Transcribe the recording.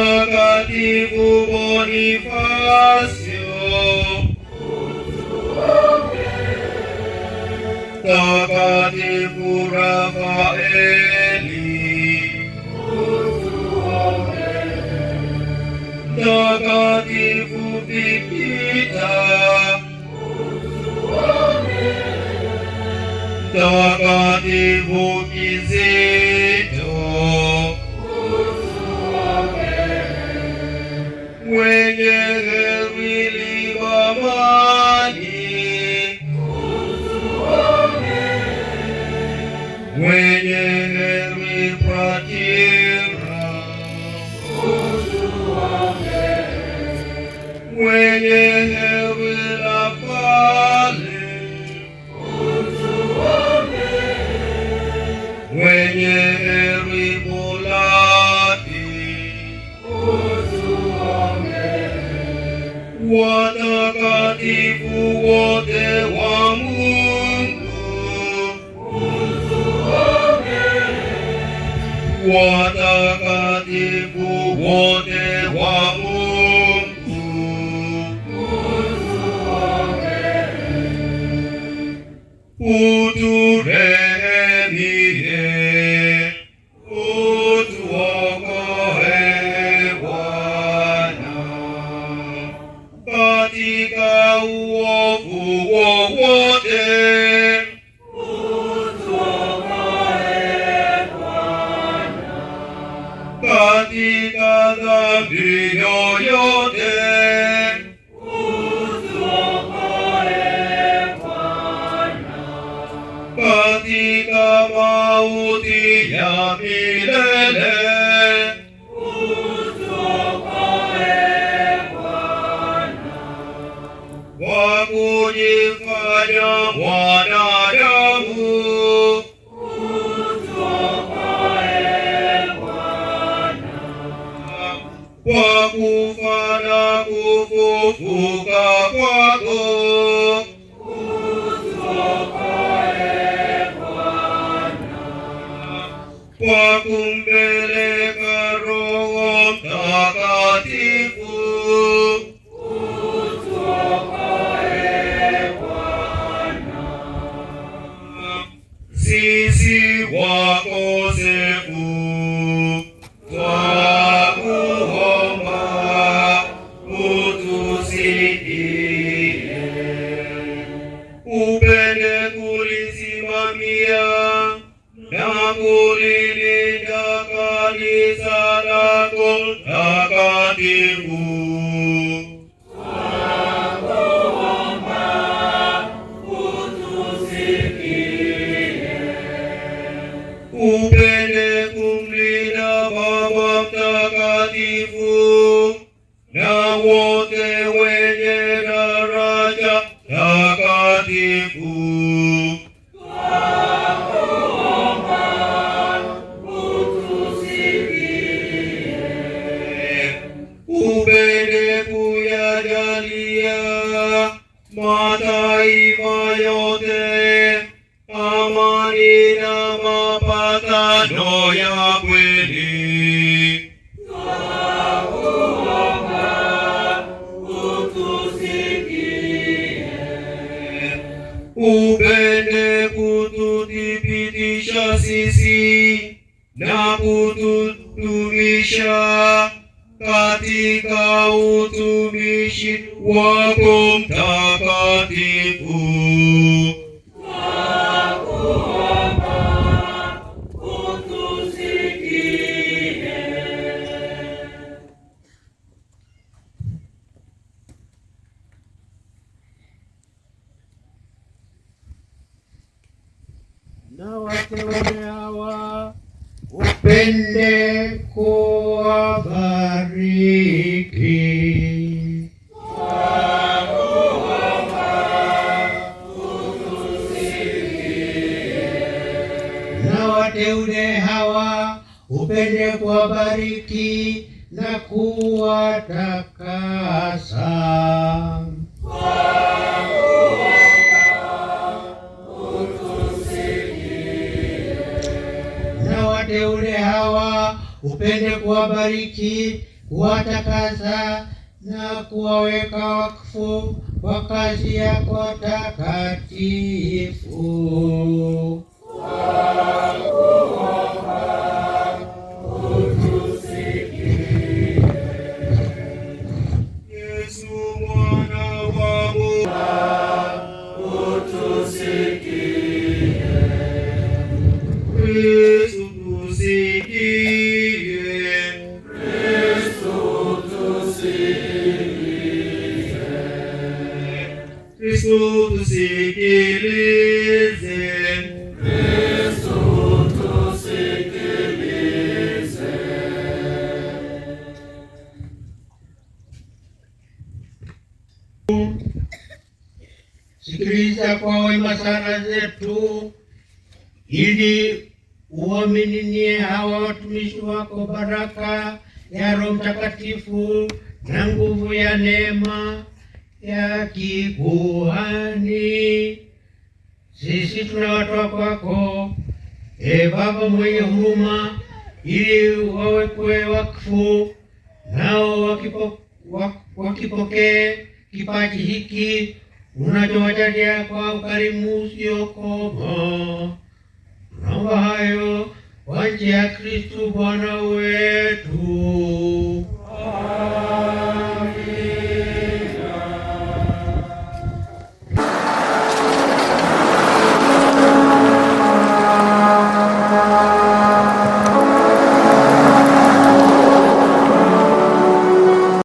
Mtakatifu Bonifasio, Mtakatifu Rafaeli, Mtakatifu Vikita, Mtakatifu Kizito, mwenye heri Libamani, mwenye heri Pratira, mwenye heri Lapale, mwenye heri Molati, watakatifu wote wa Mungu, watakatifu wote wa Mungu, uturehemie, utuokoe Bwana katika uovu wowote, katika dhambi yoyote, katika mauti ya milele, kwa kujifanya mwanadamu, kwa kufa na kufufuka kwako, kwa kumpeleka Roho Mtakatifu, sisi wakosefu twakuomba utusikie, upende kulisimamia na kulilinda kanisa lako takatifu. Upende kumlinda Baba Mtakatifu na wote wenye daraja takatifu. Upende kuyajalia mataifa yote amani na mapatano ya kweli. Upende kututhibitisha sisi na kutudumisha katika utumishi wako mtakatifu. wateule hawa upende kuwabariki. Na wateule hawa upende kuwabariki na kuwatakasa. Na wateule hawa upende kuwabariki, kuwatakasa na kuwaweka wakfu kwa kazi yako takatifu. Yesu mwana wa Mungu, utusikie. Kristo tusikie. Kristo tusikie. Kristo tusikilize. Kristo tusikilize. Sikiliza kwa wema sala zetu, ili uwamininie hawa watumishi wako baraka ya Roho Mtakatifu na nguvu ya neema ya kikuhani. Sisi tunawatoa kwako, Baba mwenye huruma, ili wawekwe wakfu, nao wakipokee kipaji hiki unachowajalia kwa ukarimu usiokoma. Tunaomba hayo kwa njia ya Kristo Bwana wetu.